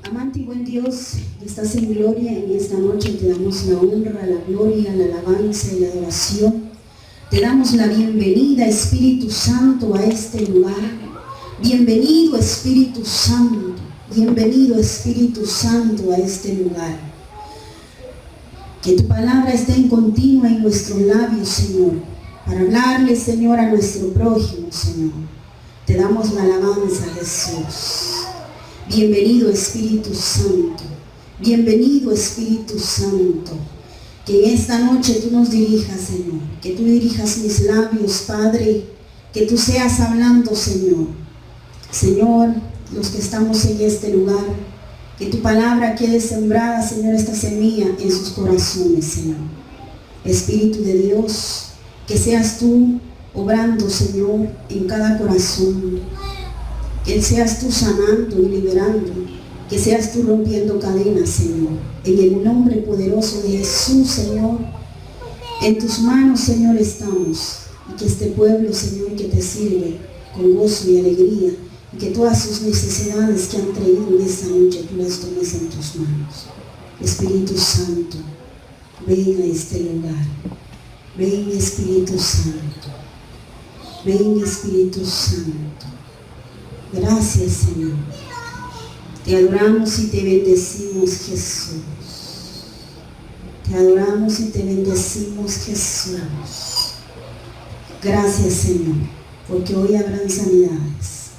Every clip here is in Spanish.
Amante y buen Dios, que estás en gloria, en esta noche te damos la honra, la gloria, la alabanza y la adoración. Te damos la bienvenida, Espíritu Santo, a este lugar. Bienvenido, Espíritu Santo. Bienvenido, Espíritu Santo, a este lugar. Que tu palabra esté en continua en nuestros labios, Señor, para hablarle, Señor, a nuestro prójimo, Señor. Te damos la alabanza, Jesús. Bienvenido, Espíritu Santo. Bienvenido, Espíritu Santo. Que en esta noche tú nos dirijas, Señor. Que tú dirijas mis labios, Padre. Que tú seas hablando, Señor. Señor, los que estamos en este lugar, que tu palabra quede sembrada, Señor, esta semilla en sus corazones, Señor. Espíritu de Dios, que seas tú obrando, Señor, en cada corazón. Que seas tú sanando y liberando, que seas tú rompiendo cadenas, Señor. En el nombre poderoso de Jesús, Señor, en tus manos, Señor, estamos. Y que este pueblo, Señor, que te sirve con gozo y alegría, y que todas sus necesidades que han traído en esta noche, tú las tomes en tus manos. Espíritu Santo, ven a este lugar. Ven, Espíritu Santo. Ven, Espíritu Santo. Gracias, Señor. Te adoramos y te bendecimos, Jesús. Te adoramos y te bendecimos, Jesús. Gracias, Señor, porque hoy habrán sanidades.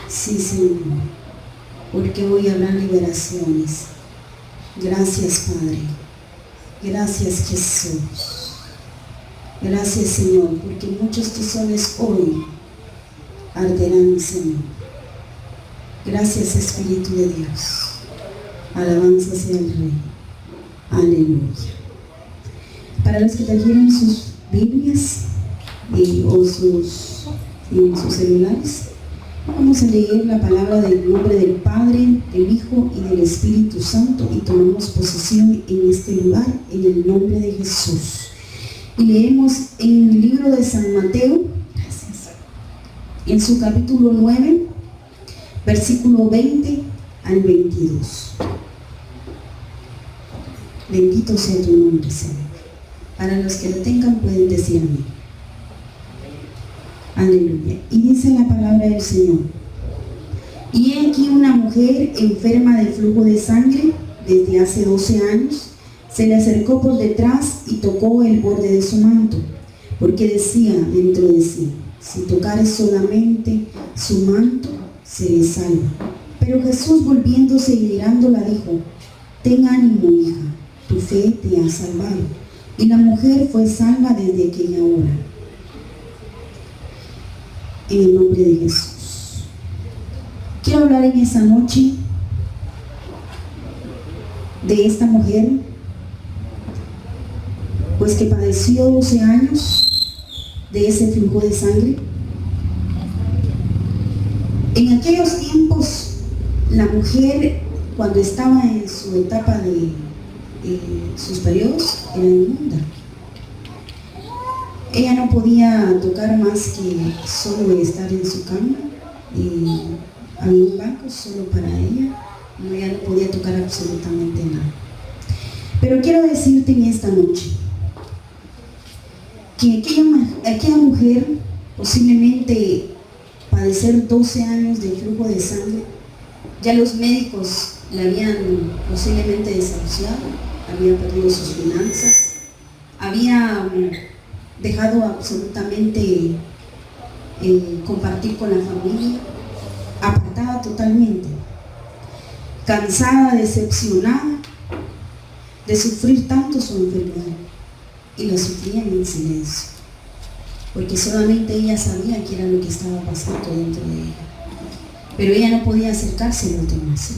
Sí, Señor, porque hoy habrán liberaciones. Gracias, Padre. Gracias, Jesús. Gracias, Señor, porque muchos tizones hoy arderán, Señor. Gracias, Espíritu de Dios. Alabanza sea el Rey. Aleluya. Para los que trajeron sus Biblias o sus celulares, vamos a leer la palabra del nombre del Padre, del Hijo y del Espíritu Santo, y tomamos posesión en este lugar en el nombre de Jesús. Y leemos en el libro de San Mateo, en su capítulo 9, versículo 20 al 22. Bendito sea tu nombre, Señor. Para los que lo tengan pueden decirme. Aleluya. Y dice la palabra del Señor: y he aquí una mujer enferma de flujo de sangre desde hace 12 años, se le acercó por detrás y tocó el borde de su manto, porque decía dentro de sí: si tocare solamente su manto, seré salva. Pero Jesús, volviéndose y mirándola, dijo: ten ánimo, hija, tu fe te ha salvado. Y la mujer fue salva desde aquella hora. En el nombre de Jesús. Quiero hablar en esa noche de esta mujer, pues que padeció 12 años de ese flujo de sangre. En aquellos tiempos, la mujer, cuando estaba en su etapa de sus periodos, era inmunda. Ella no podía tocar más que solo estar en su cama. Había un banco solo para ella. Ella no podía tocar absolutamente nada. Pero quiero decirte en esta noche que aquella mujer, posiblemente padecer 12 años de flujo de sangre, ya los médicos la habían posiblemente desahuciado, había perdido sus finanzas, había dejado absolutamente compartir con la familia, apartada totalmente, cansada, decepcionada de sufrir tanto su enfermedad, y la sufrían en silencio, porque solamente ella sabía qué era lo que estaba pasando dentro de ella, pero ella no podía acercarse a los demás,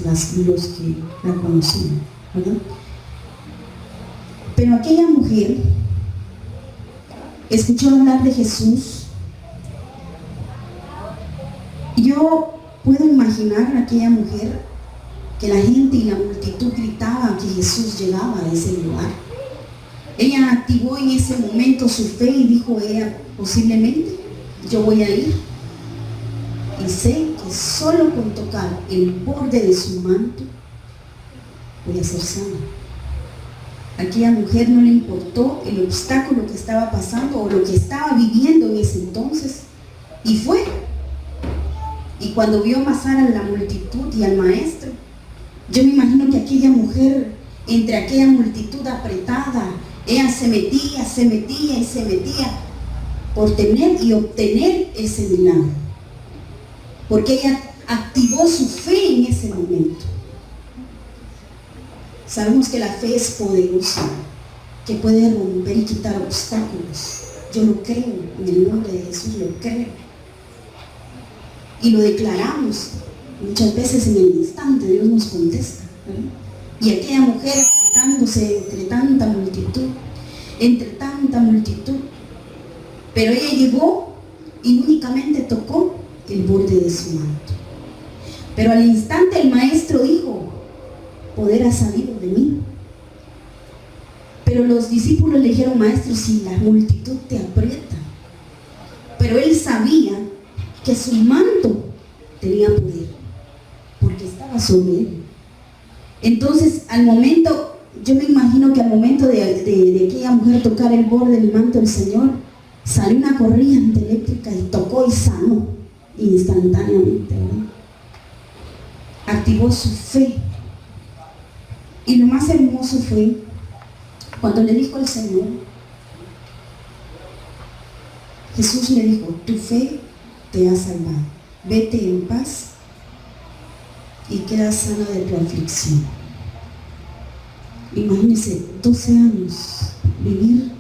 los que la conocían, ¿verdad? Pero aquella mujer escuchó hablar de Jesús. Yo puedo imaginar a aquella mujer, que la gente y la multitud gritaban que Jesús llegaba a ese lugar. Ella activó en ese momento su fe y dijo ella: posiblemente yo voy a ir, y sé que solo con tocar el borde de su manto voy a ser sana. Aquella mujer no le importó el obstáculo que estaba pasando o lo que estaba viviendo en ese entonces, y fue. Y cuando vio pasar a la multitud y al maestro, yo me imagino que aquella mujer, entre aquella multitud apretada, ella se metía por tener y obtener ese milagro, porque ella activó su fe en ese momento. Sabemos que la fe es poderosa, que puede romper y quitar obstáculos. Yo lo creo, en el nombre de Jesús lo creo. Y lo declaramos. Muchas veces en el instante Dios nos contesta, ¿verdad? Y aquella mujer apretándose entre tanta multitud, pero ella llegó y únicamente tocó el borde de su manto. Pero al instante el maestro dijo: poder ha salido de mí. Pero los discípulos le dijeron: maestro, si la multitud te aprieta. Pero él sabía que su manto tenía poder, porque estaba sobre él. Entonces, al momento, yo me imagino que al momento de aquella mujer tocar el borde del manto del Señor, salió una corriente eléctrica y tocó y sanó instantáneamente, ¿verdad? Activó su fe. Y lo más hermoso fue cuando le dijo al Señor, Jesús le dijo: tu fe te ha salvado, vete en paz y queda sana de tu aflicción. Imagínense, 12 años vivir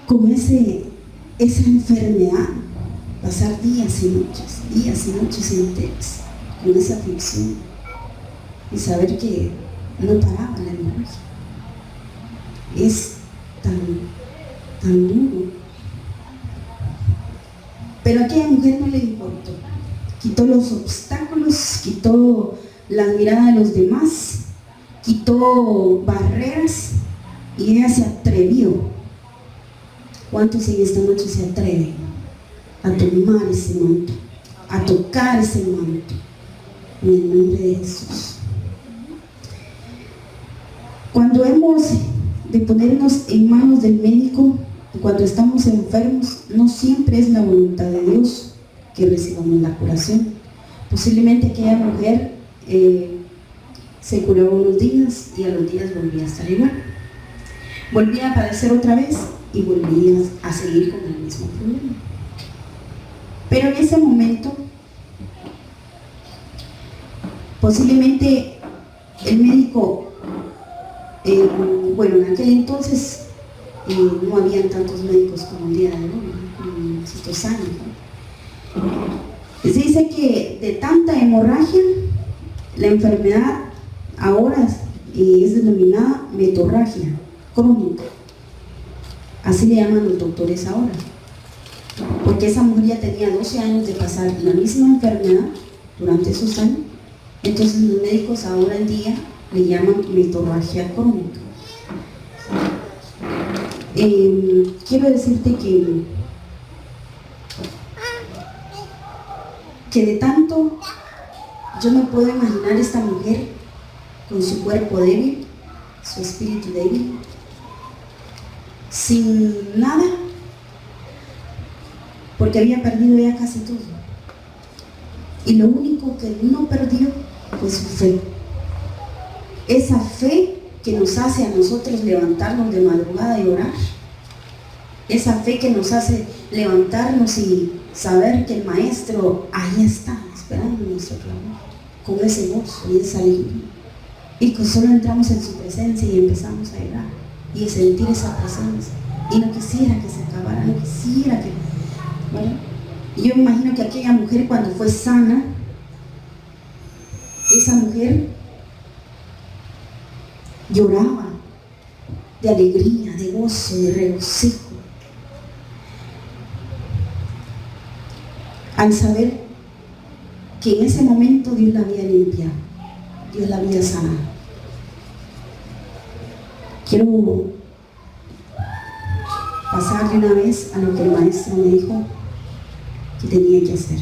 con esa enfermedad, pasar días y noches enteras con esa aflicción y saber que no paraba la hemorragia. Es tan duro. Pero a aquella mujer no le importó. Quitó los obstáculos, quitó la mirada de los demás, quitó barreras y ella se atrevió. ¿Cuántos en esta noche se atreven a tomar ese manto, a tocar ese manto? En el nombre de Jesús. Cuando hemos de ponernos en manos del médico, cuando estamos enfermos, no siempre es la voluntad de Dios que recibamos la curación. Posiblemente aquella mujer se curó unos días y a los días volvía a estar igual. Volvía a padecer otra vez y volvía a seguir con el mismo problema. Pero en ese momento, posiblemente el médico, en aquel entonces no habían tantos médicos como el día de hoy, en estos años, ¿no? Se dice que de tanta hemorragia, la enfermedad ahora es denominada metorragia crónica. Así le llaman los doctores ahora, porque esa mujer ya tenía 12 años de pasar la misma enfermedad durante esos años. Entonces los médicos ahora en día le llaman metorragia crónica. Quiero decirte que de tanto yo me puedo imaginar esta mujer con su cuerpo débil, su espíritu débil, sin nada, porque había perdido ya casi todo. Y lo único que no perdió fue su fe. Esa fe que nos hace a nosotros levantarnos de madrugada y orar. Esa fe que nos hace levantarnos y saber que el Maestro ahí está, esperando nuestro clamor, con ese gozo y esa alegría. Y que solo entramos en su presencia y empezamos a llorar y a sentir esa presencia. Y no quisiera que se acabara, no quisiera que... ¿vale? Y yo me imagino que aquella mujer, cuando fue sana, esa mujer lloraba de alegría, de gozo, de regocijo, al saber que en ese momento Dios la había limpiado, Dios la había sanado. Quiero pasar de una vez a lo que el Maestro me dijo que tenía que hacer.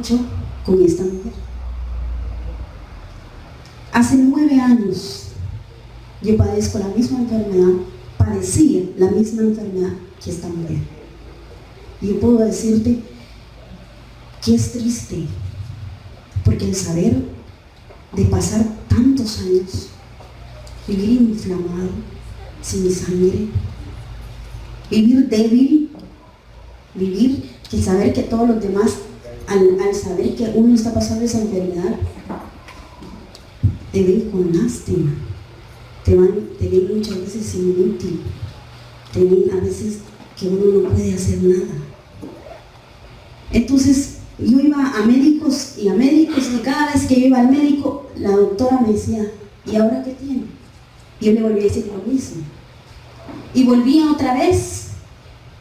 mucho con esta mujer. Hace 9 años yo padezco la misma enfermedad, padecía la misma enfermedad que esta mujer. Y yo puedo decirte que es triste, porque el saber de pasar tantos años, vivir inflamado, sin sangre, vivir débil, vivir que saber que todos los demás, al saber que uno está pasando esa enfermedad, te ven con lástima, te ven muchas veces inútil, te ven a veces que uno no puede hacer nada. Entonces yo iba a médicos y cada vez que yo iba al médico, la doctora me decía, ¿y ahora qué tiene? Y yo le volví a decir lo mismo. Y volvía otra vez,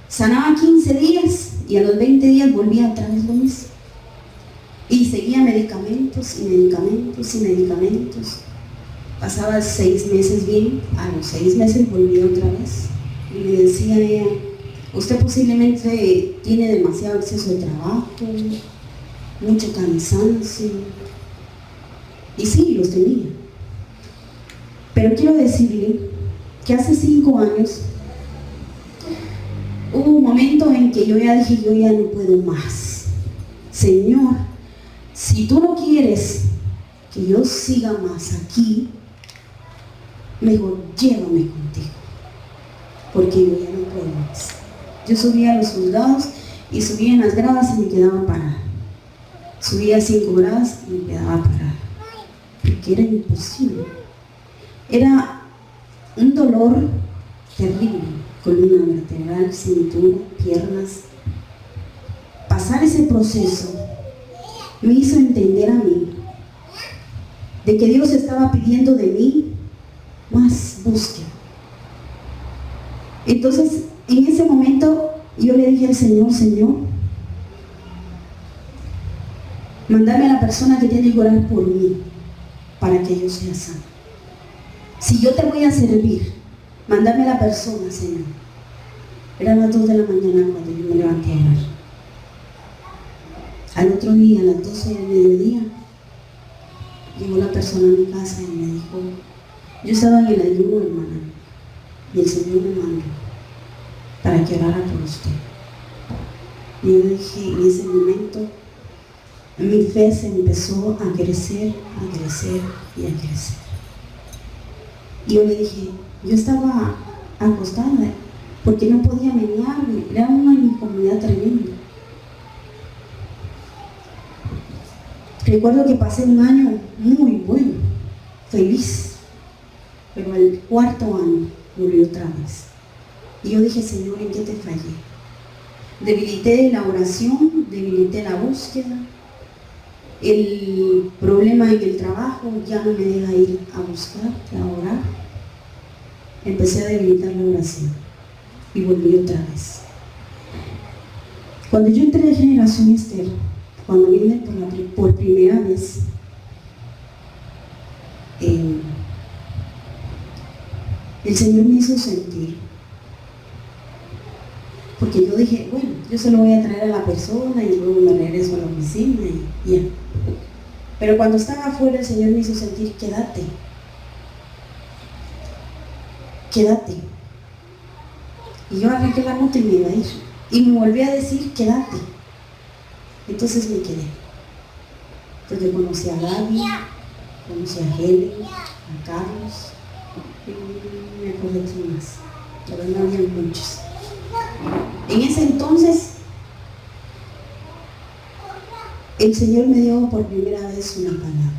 sanaba 15 días y a los 20 días volvía otra vez lo mismo. Y seguía medicamentos y medicamentos y medicamentos. Pasaba 6 meses bien, a los 6 meses volvía otra vez. Y me decía ella, usted posiblemente tiene demasiado exceso de trabajo, mucho cansancio. Y sí, los tenía. Pero quiero decirle que hace 5 años hubo un momento en que yo ya dije, yo ya no puedo más. Señor, si tú no quieres que yo siga más aquí, mejor llévame contigo, porque yo ya no puedo más. Yo subía a los juzgados y subía en las gradas y me quedaba parada. Subía 5 gradas y me quedaba parada, porque era imposible. Era un dolor terrible, columna vertebral, cintura, piernas. Pasar ese proceso me hizo entender a mí de que Dios estaba pidiendo de mí más búsqueda. Entonces, en ese momento yo le dije al Señor, Señor, mándame a la persona que tiene que orar por mí para que yo sea sana. Si yo te voy a servir, mándame a la persona, Señor. Eran las 2 de la mañana cuando yo me levanté a orar. Al otro día, a las 12 del mediodía, llegó la persona a mi casa y me dijo, yo estaba en el ayuno, hermana, y el Señor me mandó para que orara por usted. Y yo dije, en ese momento, mi fe se empezó a crecer, a crecer y a crecer. Y yo le dije, yo estaba acostada porque no podía menearme, era una incomodidad tremenda. Recuerdo que pasé un año muy bueno, feliz, pero al 4.º año volvió otra vez. Y yo dije, Señor, ¿en qué te fallé? Debilité la oración, debilité la búsqueda, el problema en el trabajo ya no me deja ir a buscar, a orar. Empecé a debilitar la oración y volví otra vez. Cuando yo entré de Generación Esther, cuando vine por primera vez, el Señor me hizo sentir, porque yo dije, bueno, yo se lo voy a traer a la persona y luego me regreso a la oficina y ya. Pero cuando estaba afuera, el Señor me hizo sentir, quédate, quédate. Y yo arranqué la moto y me iba a ir. Y me volví a decir, quédate. Entonces me quedé. Porque conocí a Gaby, conocí a Helen, a Carlos, y me acordé de más. Pero no había muchos. En ese entonces, el Señor me dio por primera vez una palabra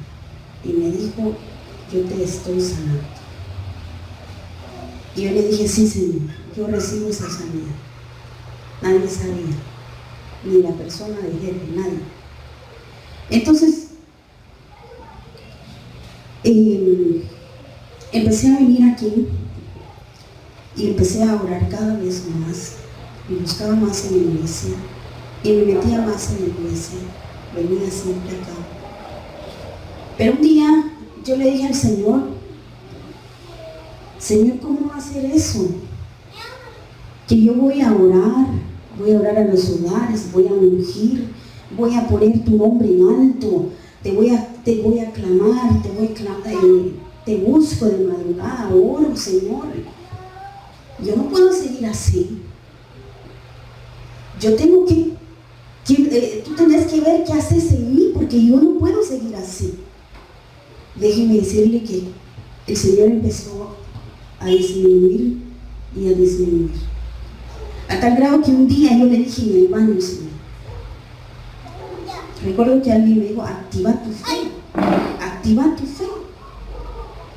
y me dijo, yo te estoy sanando. Y yo le dije, sí, Señor, yo recibo esa sanidad. Nadie sabía, ni la persona de jefe, nadie. Entonces, empecé a venir aquí y empecé a orar cada vez más. Y buscaba más en la iglesia y me metía más en la iglesia. Venía siempre acá. Pero un día yo le dije al Señor, Señor, ¿cómo va a hacer eso? Que yo voy a orar a los hogares, voy a ungir, voy a poner tu nombre en alto, te voy a clamar, te busco de madrugada, oro, Señor. Yo no puedo seguir así. Yo tengo tú tenés que ver qué haces en mí, porque yo no puedo seguir así. Déjeme decirle que el Señor empezó a disminuir y a disminuir. A tal grado que un día yo le dije en el baño, Señor, recuerdo que alguien me dijo, activa tu fe, activa tu fe.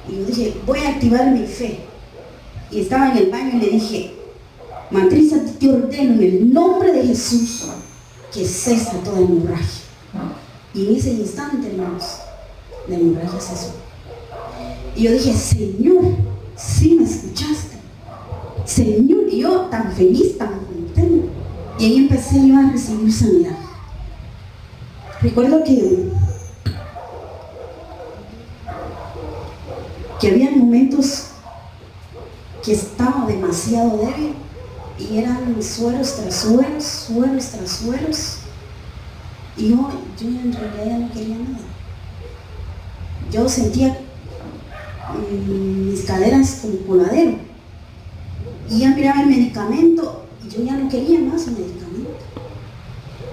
Y yo dije, voy a activar mi fe. Y estaba en el baño y le dije, matriz, te ordeno en el nombre de Jesús que cesa toda hemorragia. Y en ese instante, hermanos, la hemorragia cesó. Y yo dije, Señor, sí me escuchaste. Señor, y yo tan feliz, tan contento. Y ahí empecé yo a recibir sanidad. Recuerdo que había momentos que estaba demasiado débil y eran sueros tras sueros, sueros tras sueros, y yo en realidad no quería nada. Yo sentía mis caderas como coladero y ya miraba el medicamento y yo ya no quería más el medicamento.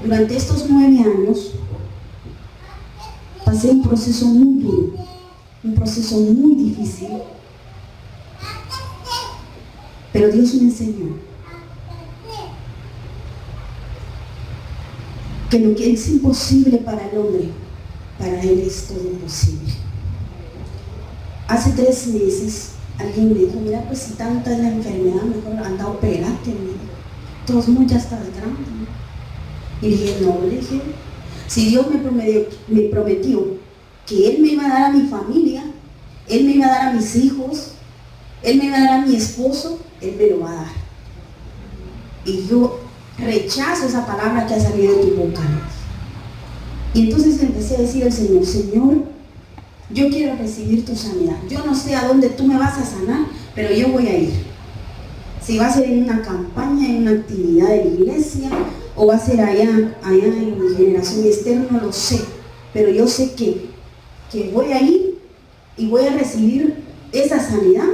Durante estos 9 años pasé un proceso muy duro, un proceso muy difícil, pero Dios me enseñó que lo que es imposible para el hombre, para Él es todo posible. Hace 3 meses alguien me dijo, mira, pues si tanta es la enfermedad, mejor anda a operarte, de todos modos ya estás grande, ¿no? Y dije, no, le dije, si Dios me prometió que Él me iba a dar a mi familia, Él me iba a dar a mis hijos, Él me iba a dar a mi esposo, Él me lo va a dar. Y yo rechazo esa palabra que ha salido de tu boca. Y entonces empecé a decir al Señor, Señor, yo quiero recibir tu sanidad. Yo no sé a dónde tú me vas a sanar, pero yo voy a ir. Si va a ser en una campaña, en una actividad de la iglesia, o va a ser allá en mi generación externa, no lo sé. Pero yo sé que voy a ir y voy a recibir esa sanidad.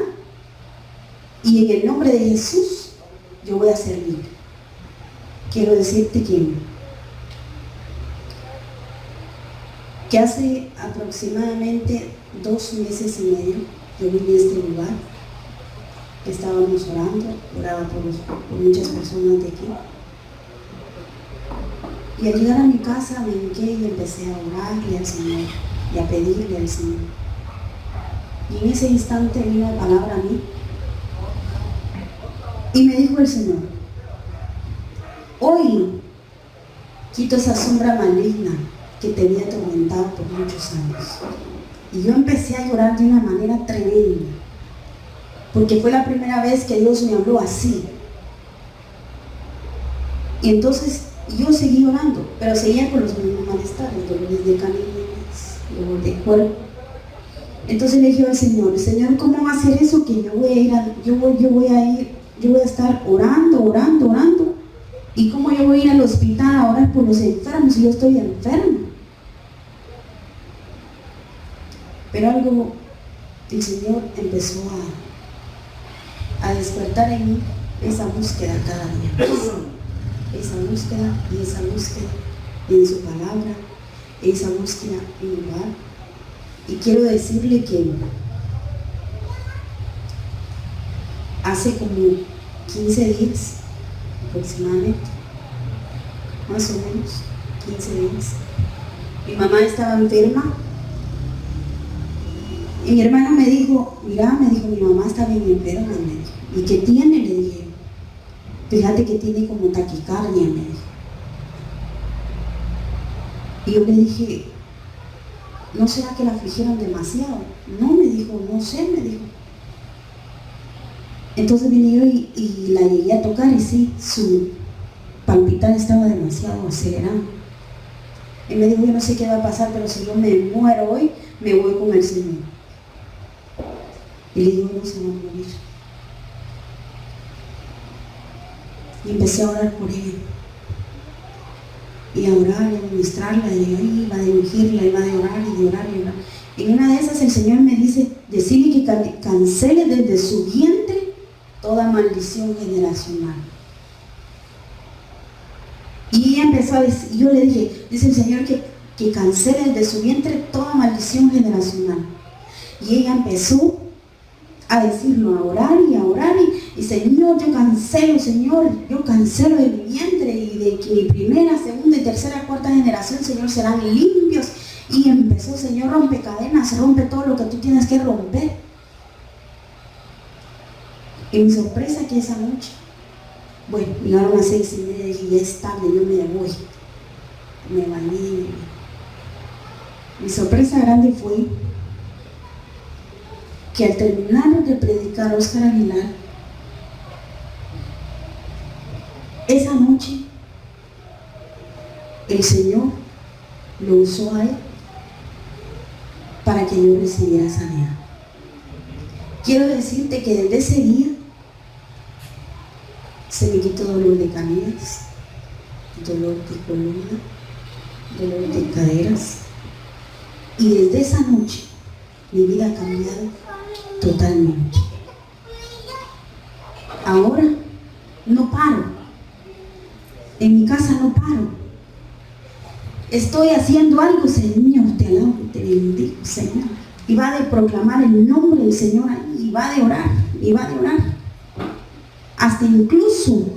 Y en el nombre de Jesús, yo voy a ser libre. Quiero decirte que hace aproximadamente 2 meses y medio yo vine a este lugar, estábamos oraba por muchas personas de aquí, y al llegar a mi casa me hinqué y empecé a orarle al Señor y a pedirle al Señor, y en ese instante vino la palabra a mí y me dijo el Señor, hoy quito esa sombra maligna que te había atormentado por muchos años. Y yo empecé a llorar de una manera tremenda, porque fue la primera vez que Dios me habló así. Y entonces yo seguí orando, pero seguía con los mismos malestares, dolores de canillas, dolor de cuerpo. Entonces le dije al Señor, Señor, ¿cómo va a ser eso que yo voy a estar orando? ¿Y cómo yo voy a ir al hospital a orar por los enfermos si yo estoy enfermo? Pero algo, el Señor empezó a despertar en mí esa búsqueda cada día. Esa búsqueda en su palabra, esa búsqueda en el lugar. Y quiero decirle que hace como 15 días aproximadamente, más o menos 15 días, mi mamá estaba enferma y mi hermano me dijo, mira, mi mamá está bien enferma, me dijo. ¿Y qué tiene? Le dije, fíjate que tiene como taquicardia, me dijo. Y yo le dije, ¿no será que la afligieron demasiado? No, me dijo, no sé, me dijo. Entonces vine yo y la llegué a tocar y sí, su palpitar estaba demasiado acelerado. Y me dijo, yo no sé qué va a pasar, pero si yo me muero hoy, me voy con el Señor. Y le digo, no se va a morir. Y empecé a orar por ella. y a orar y a ministrarla, y iba de ungirla, iba de orar y de orar y orar. En una de esas el Señor me dice, decirle que cancele desde su vientre toda maldición generacional. Y ella empezó a decir, yo le dije, dice el Señor que cancele desde su vientre toda maldición generacional. Y ella empezó a decirlo, a orar, y Señor, yo cancelo, Señor, yo cancelo de mi vientre, y de que mi primera, segunda y tercera, cuarta generación, Señor, serán limpios. Y empezó, Señor, rompe cadenas, rompe todo lo que tú tienes que romper. Y mi sorpresa que esa noche, bueno, llegaron a las 6:30 y dije, ya es tarde, yo me voy. Me bañé. Mi sorpresa grande fue que al terminar de predicar Óscar Aguilar, esa noche el Señor lo usó a él para que yo recibiera sanidad. Quiero decirte que desde ese día se me quitó dolor de caderas, dolor de columna, dolor de caderas, y desde esa noche mi vida ha cambiado totalmente. Ahora no paro, en mi casa no paro, estoy haciendo algo, Señor, te alabo, te bendigo, Señor, y va de proclamar el nombre del Señor, y va de orar, hasta incluso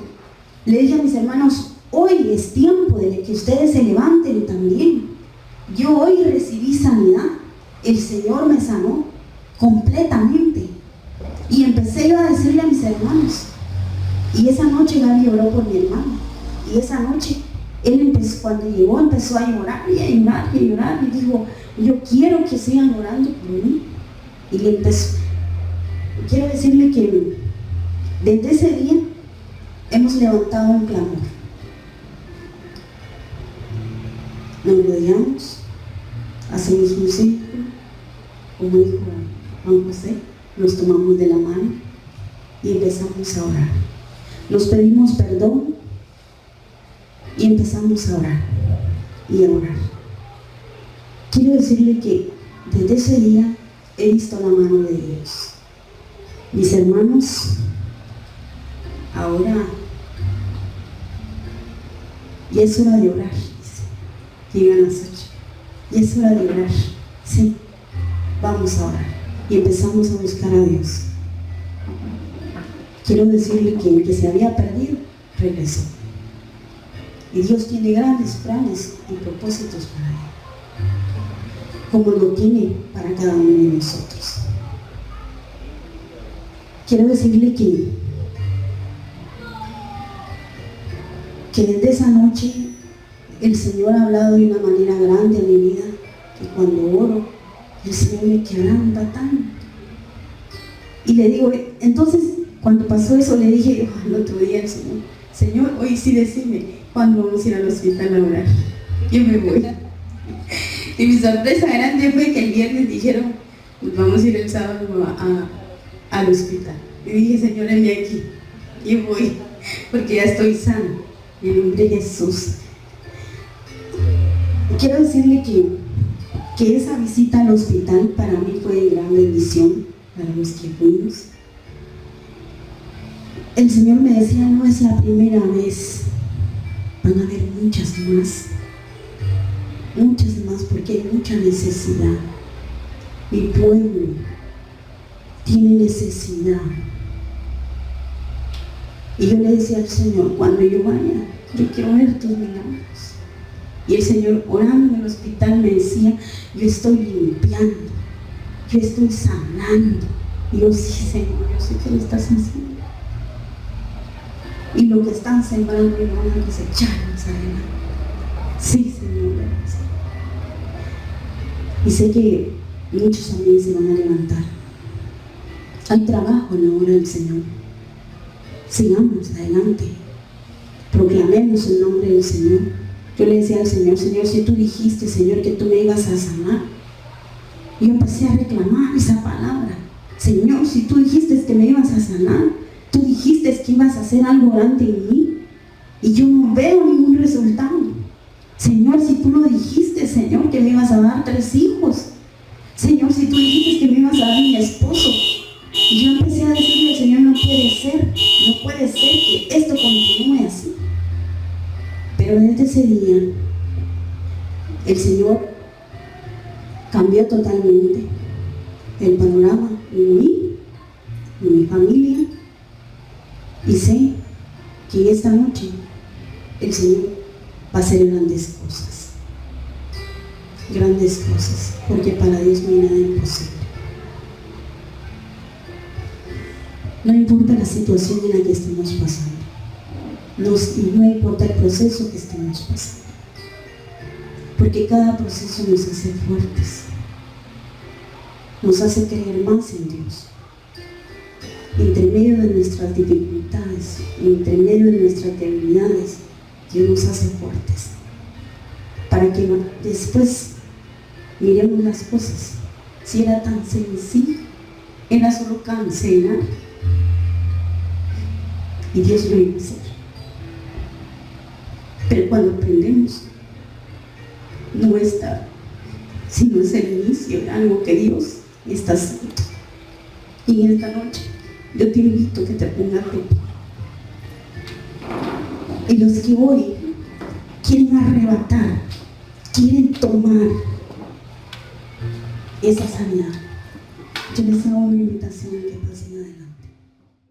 le dije a mis hermanos, hoy es tiempo de que ustedes se levanten también. Yo hoy recibí sanidad, el Señor me sanó completamente, y empecé yo a decirle a mis hermanos, y esa noche Gaby oró por mi hermano, y esa noche él empezó, cuando llegó, empezó a llorar y a llorar y a llorar, y dijo, yo quiero que sigan orando por mí. Y le empezó. Quiero decirle que desde ese día hemos levantado un clamor. Nos rodeamos, hacemos un círculo, como dijo Juan José, nos tomamos de la mano y empezamos a orar. Nos pedimos perdón y empezamos a orar y a orar. Quiero decirle que desde ese día he visto la mano de Dios. Mis hermanos, ahora ya es hora de orar. Llegan las 8. Ya es hora de orar. Sí, vamos a orar. Y empezamos a buscar a Dios. Quiero decirle que el que se había perdido regresó. Y Dios tiene grandes planes y propósitos para él, como lo tiene para cada uno de nosotros. Quiero decirle que desde esa noche el Señor ha hablado de una manera grande en mi vida, que cuando oro el Señor me quebranta tanto. Y le digo, entonces cuando pasó eso le dije al otro día al Señor, hoy sí decime cuándo vamos a ir al hospital a orar. Yo me voy. Y mi sorpresa grande fue que el viernes dijeron, pues vamos a ir el sábado al hospital. Y dije, Señor, envíe aquí. Yo voy, porque ya estoy sana. En el nombre de Jesús. Y quiero decirle que esa visita al hospital para mí fue de gran bendición, para los que fuimos. El Señor me decía, no es la primera vez, van a haber muchas más, porque hay mucha necesidad. Mi pueblo tiene necesidad. Y yo le decía al Señor, cuando yo vaya, yo quiero ver tus milagros. Y el Señor, orando en el hospital, me decía, yo estoy limpiando, yo estoy sanando. Y yo, sí, Señor, yo sé que lo estás haciendo. Y lo que están sembrando y van a cosechar más adelante. Sí, Señor, gracias. Y sé que muchos también se van a levantar. Hay trabajo en la obra del Señor. Sigamos adelante, proclamemos el nombre del Señor. Yo le decía al Señor, Señor, si tú dijiste, Señor, que tú me ibas a sanar, y yo empecé a reclamar esa palabra. Señor, si tú dijiste que me ibas a sanar, tú dijiste que ibas a hacer algo grande en mí, y yo no veo ningún resultado. Señor, si tú lo dijiste, Señor, que me ibas a dar 3 hijos. Señor, si tú dijiste que me ibas a dar mi esposo. Y yo empecé a decirle al Señor, no puede ser que esto continúe así. Pero desde ese día, el Señor cambió totalmente el panorama en mí, en mi familia, y sé que esta noche el Señor va a hacer grandes cosas, porque para Dios no hay nada imposible. No importa la situación en la que estemos pasando, no importa el proceso que estemos pasando, porque cada proceso nos hace fuertes, nos hace creer más en Dios. Entre medio de nuestras dificultades, entre medio de nuestras debilidades, Dios nos hace fuertes, para que después miremos las cosas. Si era tan sencillo, era solo cancelar, y Dios lo iba a hacer. Pero cuando aprendemos, no está, sino es el inicio de algo que Dios está haciendo. Y en esta noche yo te invito a que te pongas de pie. Y los que hoy quieren arrebatar, quieren tomar esa sanidad, yo les hago una invitación a que